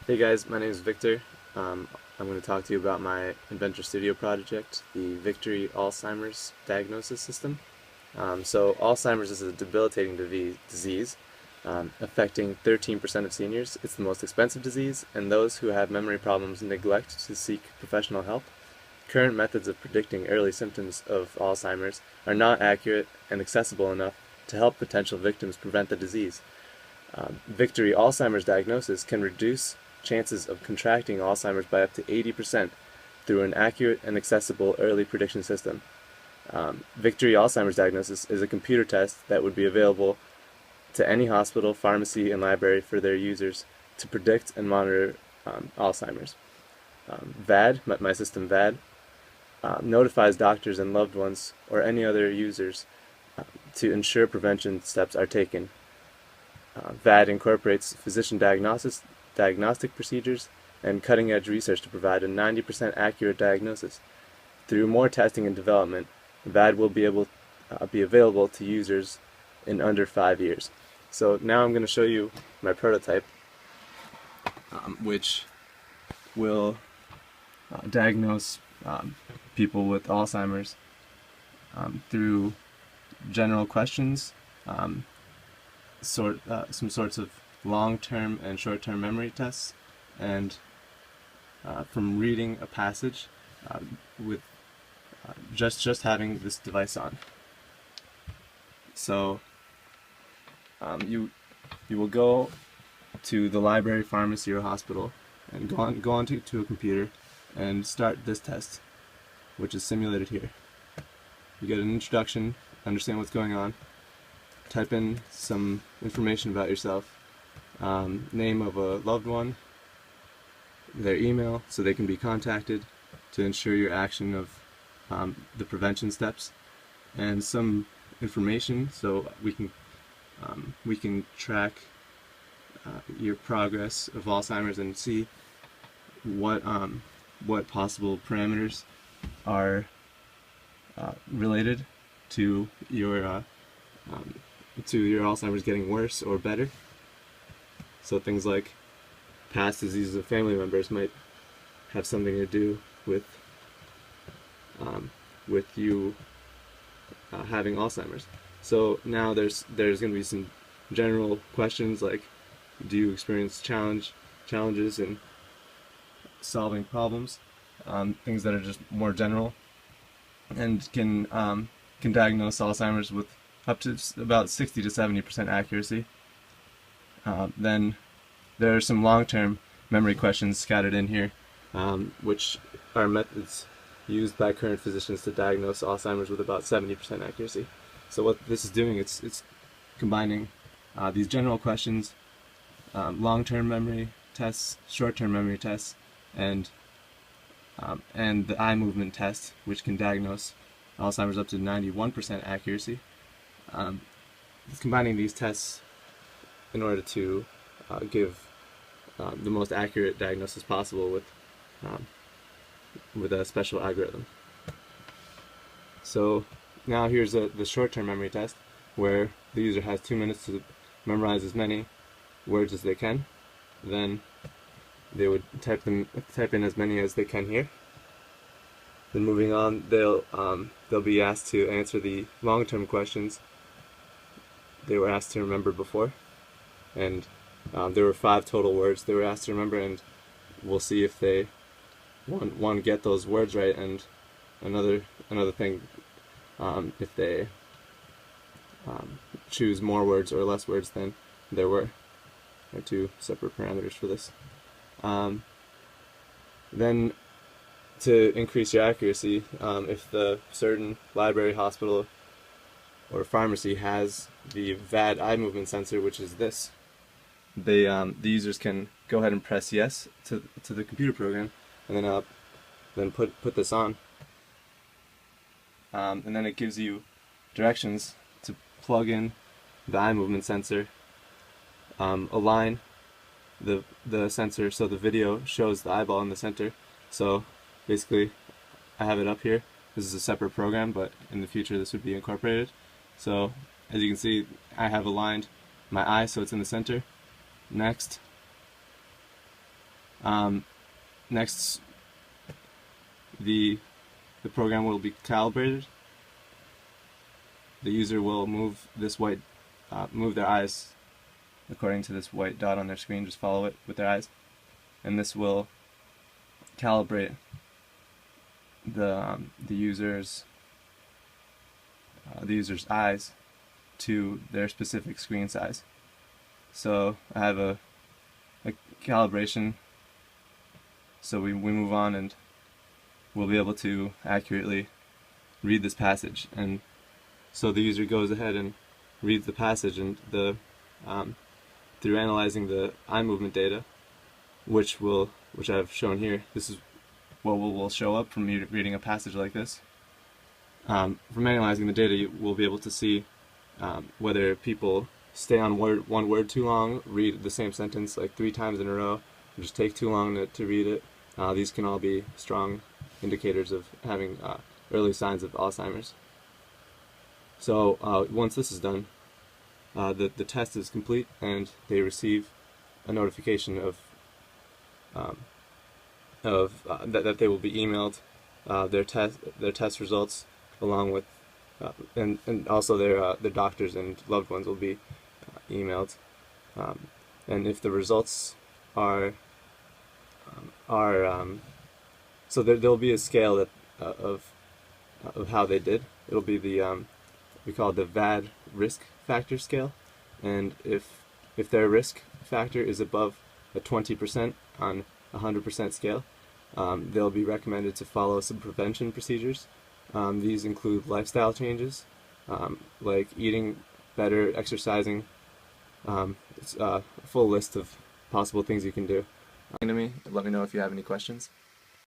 Hey guys, my name is Victor. I'm going to talk to you about my Inventor Studio project, the Victory Alzheimer's Diagnosis System. Alzheimer's is a debilitating disease affecting 13% of seniors. It's the most expensive disease, and those who have memory problems neglect to seek professional help. Current methods of predicting early symptoms of Alzheimer's are not accurate and accessible enough to help potential victims prevent the disease. Victory Alzheimer's diagnosis can reduce chances of contracting Alzheimer's by up to 80% through an accurate and accessible early prediction system. Victory Alzheimer's diagnosis is a computer test that would be available to any hospital, pharmacy, and library for their users to predict and monitor Alzheimer's. VAD, my system VAD, notifies doctors and loved ones or any other users to ensure prevention steps are taken. VAD incorporates physician diagnostic procedures and cutting-edge research to provide a 90% accurate diagnosis. Through more testing and development, VAD will be available to users in under 5 years. So now I'm going to show you my prototype, which will diagnose people with Alzheimer's through general questions, some sorts of long-term and short-term memory tests, and from reading a passage with just having this device on. So you will go to the library, pharmacy, or hospital and go on to a computer and start this test, which is simulated here. You get an introduction, understand what's going on, type in some information about yourself, name of a loved one, their email so they can be contacted to ensure your action of the prevention steps, and some information so we can track your progress of Alzheimer's and see what possible parameters are related to your Alzheimer's getting worse or better. So things like past diseases of family members might have something to do with you having Alzheimer's. So now there's going to be some general questions like, do you experience challenges in solving problems? Things that are just more general and can diagnose Alzheimer's with up to about 60 to 70% accuracy. Then there are some long-term memory questions scattered in here, which are methods used by current physicians to diagnose Alzheimer's with about 70% accuracy. So what this is doing, it's combining these general questions, long-term memory tests, short-term memory tests, and the eye movement test, which can diagnose Alzheimer's up to 91% accuracy. It's combining these tests in order to give the most accurate diagnosis possible with a special algorithm. So now here's the short-term memory test, where the user has 2 minutes to memorize as many words as they can. Then they would type in as many as they can here. Then moving on, they'll be asked to answer the long-term questions they were asked to remember before, and there were 5 total words they were asked to remember, and we'll see if they one get those words right, and another thing, if they choose more words or less words than there were. There are 2 separate parameters for this. Then to increase your accuracy, if the certain library, hospital, or pharmacy has the VAD eye movement sensor, which is this, the users can go ahead and press yes to the computer program, and then put this on, and then it gives you directions to plug in the eye movement sensor, align the sensor so the video shows the eyeball in the center. So basically, I have it up here. This is a separate program, but in the future this would be incorporated. So as you can see, I have aligned my eye so it's in the center. Next, Next, the program will be calibrated. The user will move their eyes according to this white dot on their screen. Just follow it with their eyes, and this will calibrate the user's eyes to their specific screen size. So I have a calibration. So we move on, and we'll be able to accurately read this passage. And so the user goes ahead and reads the passage, and through analyzing the eye movement data, which I've shown here, this is what will show up from reading a passage like this. From analyzing the data, we'll be able to see whether people stay on one word too long, read the same sentence like 3 times in a row, or just take too long to read it. These can all be strong indicators of having early signs of Alzheimer's. So once this is done, the test is complete, and they receive a notification that they will be emailed their test results, along with and also their doctors and loved ones will be emailed. And if the results are so there'll be a scale that of how they did. It'll be the we call it the VAD risk factor scale, and if their risk factor is above a 20% on a 100% scale, they'll be recommended to follow some prevention procedures. These include lifestyle changes, like eating better, exercising. It's a full list of possible things you can do. To me, let me know if you have any questions.